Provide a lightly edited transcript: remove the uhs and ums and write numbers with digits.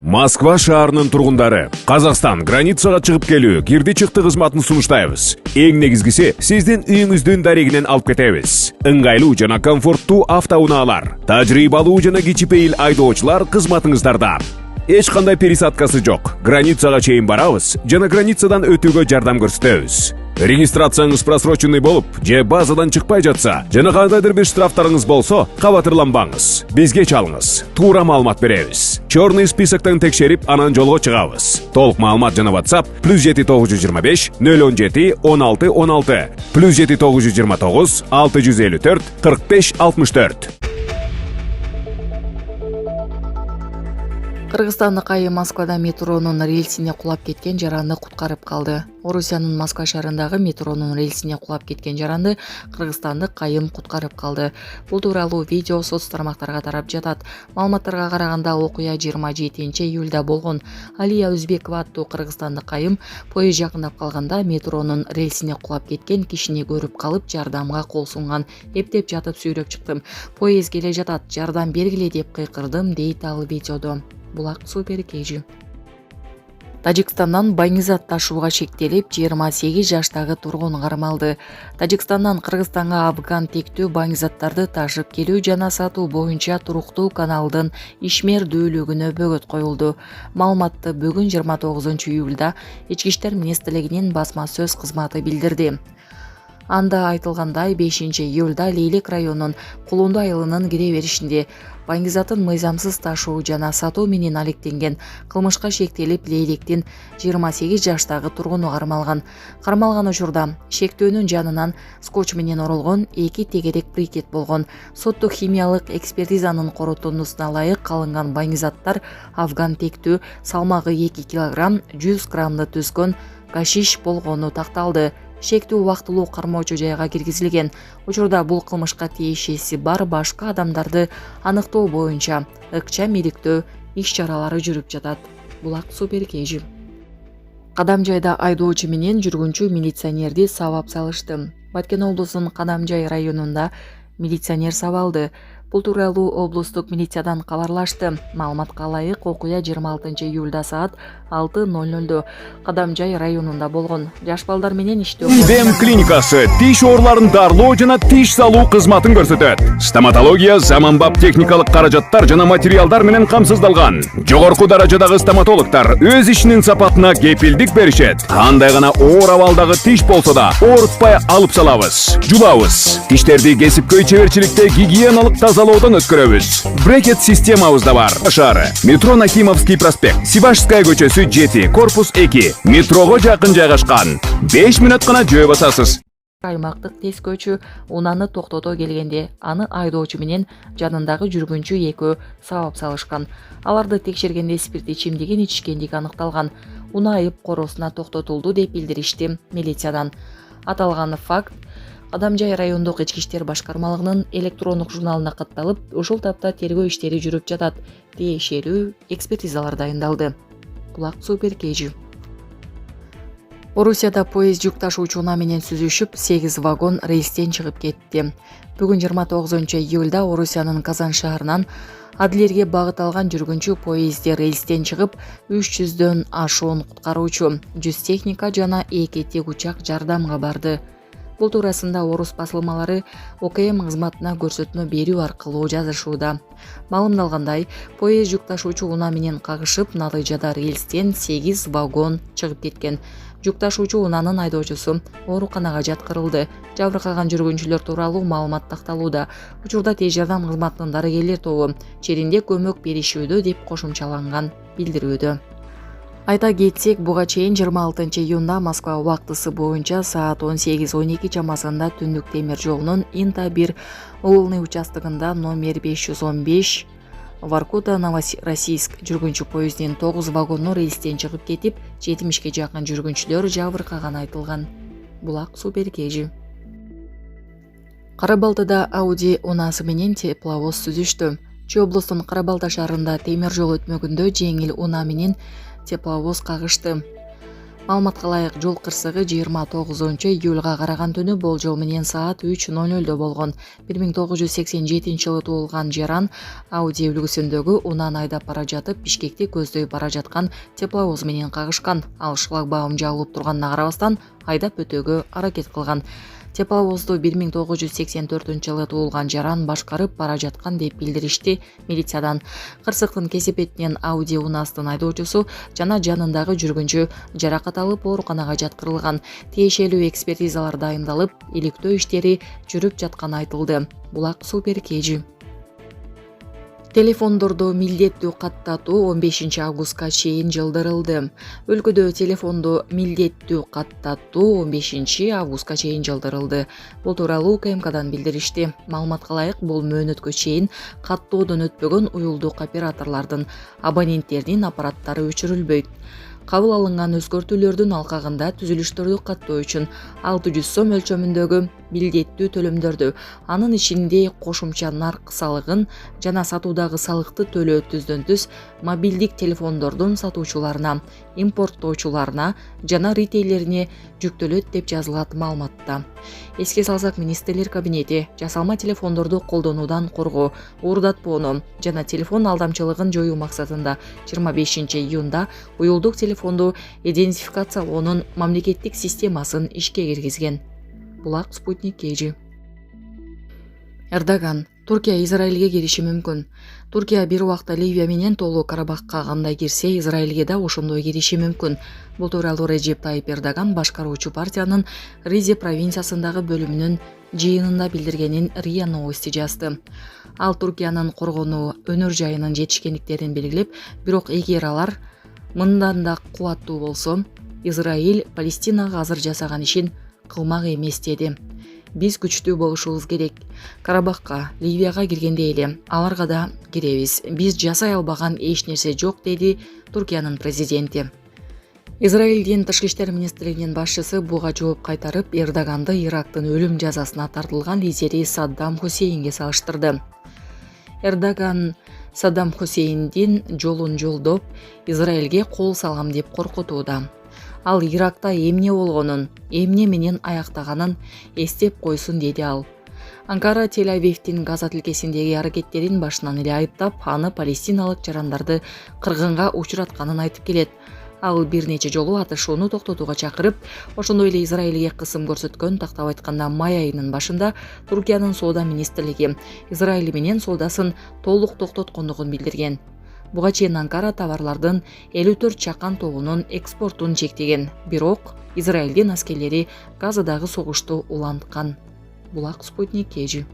Москва шаарынын тургундары, Қазақстан границага чыгып келүү, кирди чыкты кызматын сунуштайбыз. Эң негизгиси, сиздин үйүңүздүн дарегинен алып кетебиз. Ыңгайлуу жана комфорттуу автоунаалар, тажрыйбалуу жана кичипейил айдоочулар кызматыңыздарда. Эч кандай пересадкасы жок. Границага чейин барабыз жана границадан өтүүгө жардам көрсөтөбүз. Регистрацияңыз просроченный болуп, же базадан чыкпай жатса, жана кандайдыр бир штрафтарыңыз болсо, кабатырланбаңыз. Бизге чалыңыз. Туура маалымат беребиз. Чорный списоктон текшерип, анан жолго чыгабыз. Толук маалымат жана WhatsApp +7 925 017 16 16 +7 929 654 45 64. Кыргызстандык айым Москвада метронун рельсине кулап кеткен жаранды куткарып калды. Орусиянын Москва шаарындагы метронун рельсине кулап кеткен жаранды кыргызстандык айым куткарып калды. Бул тууралуу видео соц тармактарга тарап жатат. Маалыматтарга караганда окуя 27-июлда болгон. Алия Өзбекова аттуу кыргызстандык айым поезд жакындап калганда метронун рельсине кулап кеткен кишини көрүп калып жардамга кол сунган. Эптеп жатып сүйрөп чыктым. Поезд келе жатат, жардам бергиле деп кыйкырдым, дейт ал видеодо. Булак супер кежи. Тажикстандан байңызат ташууга шектелип 28 жаштагы тургун кармалды. Тажикстандан Кыргызстанга афган тектүү байңызаттарды ташып келүү жана сатуу боюнча туруктуу каналдын ишмердүүлүгүнө бөгөт коюлду. Маалыматты бүгүн 29-июлда Ички иштер министрлигинин басма сөз кызматы билдирди. Анда айтылгандай 5-июлда Лейлек районунун Кулунду айылынын кире беришинде байңызатын мыйзамсыз ташуу жана сатуу менен алектенген кылмышка шектелип Лейлектин 28 жаштагы тургуну кармалган. Кармалган учурда шектөөнүн жанынан скотч менен оролгон 2 тегерек брикет болгон. Соттук химиялык экспертизанын корутундусуна ылайык алынган байңызаттар афган тектүү, салмагы 2 кг, 100 грамды түзгөн гашиш болгону такталды. Шектүү убактылуу кармоочу жайга киргизилген. Учурда бул кылмышка тиешеси бар башка адамдарды аныктоо боюнча ыкчам иликтөө иш-чаралары жүрүп жатат. Булак супер кежи. Кадамжайда айдоочу менен жүргүнчү милиционерди сабап салышты. Баткен облусунун Кадамжай районунда милиционер сабалды. Бул тууралуу облустук милициядан кабарлашты. Маалыматка ылайык окуя 26-июлда саат 6:00 Кадамжай районунда болгон. Жаш балдар менен иштөө. Дем клиникасы тиш ооруларын дарлоо жана тиш салуу кызматын көрсөтөт. Стоматология заманбап техникалык каражаттар жана материалдар менен камсыздалган. Жогорку даражадагы стоматологдор өз ишинин сапатына кепилдик беришет. Кандай гана оор абалдагы тиш болсо да оорутпай алып салабыз, жулабыз. Тиштерди кесипкөй чеберчиликте гигиеналык тазалоодон өткөрөбүз. Брекет системабыз да бар. Шаары метро Нахимовский проспект, Сибашская көчөсү 7, корпус 2, метрого жакын жайгашкан. 5 мүнөт гана жөө басасыз. Аймактык тескөөчү унаны токтото келгенде аны айдоочу менен жанындагы жүргүнчү экөө сабап салышкан. Аларды текшергенде спирт ичимдигин ичишкендиги аныкталган. Уна айып коросуна токтотулду деп билдиришти милициядан. Аталган факт Кадамжай райондук ички иштер башкармалыгынын электрондук журналына катталып, ушул тапта тергөө иштери жүрүп жатат. Тиешелүү экспертизалар дайындалды. Булак супер кежи. Орусияда поезд жүк ташуучу унаа менен сүзүшүп, 8 вагон рейстен чыгып кетти. Бүгүн 29-июлда Орусиянын Казан шаарынан Адлерге багыт алган жүргүнчү поезди рейстен чыгып, 300дөн ашуун куткаруучу, 100 техника жана 2 тегучак жардамга барды. Бул туурасында орус басылмалары ОКМ кызматына көрсөтмө берүү аркылуу жазышууда. Маалымдалгандай, поезд жүк ташуучу унаа менен кагышып, натыйжада рельстен 8 вагон чыгып кеткен. Жүк ташуучу унаанын айдоочусу ооруканага жаткырылды. Жабыркаган жүргүнчүлөр тууралуу маалымат такталууда. Учурда тез жардам кызматынын дарыгерлер тобу черинде көмөк беришүүдө деп кошумчаланган билдирүүдө. Айта кетсек, буга чейин 26-июнда Москва убактысы боюнча саат 18:12 чамасында түндүк темир жолунун Инта-1 угулный участогунда номер 515 Воркута-Новороссийск жүргүнчү поездинин 9 вагону рейстен чыгып кетип, 70ге жакын жүргүнчүлөр жабыркаганы айтылган. Булак супер кежи. Кара-Балтада Ауди унаасы менен тепловоз сүзүштү. Чүй облустунун Кара-Балта шаарында темир жол өтмөгүндө жеңил унаа менен тепловоз кагышты. Маалыматка ылайык жол кырсыгы 29-июлга караган түнү болжол менен саат 3:00 болгон. 1987-жылы туулган Жаран Audi үлгүсүндөгү унан айдап бара жатып Бишкекти көздөй бара жаткан тепловоз менен кагышкан. Ал шлагбаум жабылып турганына карабастан айдап өтүүгө аракет кылган. Тепловозду 1984-жылы туулган Жаран башкарып бара жаткан деп билдиришти милициядан. Кырсыктын кесепетинен Audi унаастын айдоочусу жана жанындагы жүргүнчү жаракат алып ооруканага жаткырылган. Тиешелүү экспертизалар дайындалып, иликтөө иштери жүрүп жатканы айтылды. Булак Супер KG. Телефондорду милдеттүү каттатуу 15 августка чейин жылдырылды. Өлкөдө телефонду милдеттүү каттатуу 15 августка чейин жылдырылды. Бул тууралуу УКМКдан билдиришти. Маалыматка ылайык, бул мөөнөткө чейин каттоодон өтпөгөн уюлдук операторлордун абоненттеринин аппараттары өчүрүлбөйт. Кабыл алынган өзгөртүүлөрдүн алкагында түзүлүштөрдү каттоо үчүн 600 сом өлчөмүндөгү милдеттүү төлөмдөрдү, анын ичинде кошумча нарк салыгын жана сатуудагы салыкты төлөө түздөн-түз мобилдик телефондордун сатуучуларына, импорттоочуларына жана ритейлерине жүктөлөт деп жазылат маалыматта. Эске салсак, министрлер кабинети жасалма телефондорду колдонуудан коргоо, уурдатпоону жана телефон алдамчылыгын жоюу максатында 25-июнда уюлдук телефонду идентификациялоонун мамлекеттик системасын ишке киргизген. Булак Спутник KG. Эрдоган: Туркия Израилге кириши мүмкүн. Туркия бир убакта Ливия менен Толуу Карабахка кандай кирсе, Израилге да ошондой кириши мүмкүн. Бул тууралуу Режеп Тайип Эрдоган башкаруучу партиянын Ризе провинциясындагы бөлүмүнүн жыйынында билдиргенин РИА Новости жазды. Ал Туркиянын коргонуу өнөр жайынын жетишкендиктерин белгилеп, бирок эгер алар мындан да кубаттуу болсо, Израиль Палестинага азыр жасаган ишин кылмак эмес деди. Биз күчтүү болушубуз керек. Карабахка, Ливияга киргендей эле аларга да киребиз. Биз жасай албаган эч нерсе жок, деди Туркиянын президенти. Израилдин тышкы иштер министрлигинин башчысы буга жооп кайтарып, Эрдоганды Ирактын өлүм жазасына тартылган лидери Саддам Хусейнге салыштырды. Эрдоган Саддам Хусейндин жолун жолдоп, Израилге кол салам деп коркутууда. Ал Иракта эмне болгонун, эмне менен аяктаганын эстеп койсун, деди ал. Анкара Тель-Авивдин Газа тилкесиндеги аракеттерин башынан эле айыптап, аны палестиналык жарандарды кыргынга учуратканын айтып келет. Ал бир нече жолу атышууну токтотууга чакырып, ошондой эле Израилге кысым көрсөткөн. Тактап айтканда, май айынын башында Туркиянын соода министрлиги Израиль менен соодасын толук токтоткондугун билдирген. Буга чейин Анкара товарлардын 54 чакан тобунун экспортун чектеген. Бирок Израилдин аскерлери Газадагы согушту уланткан. Булак Спутник KG.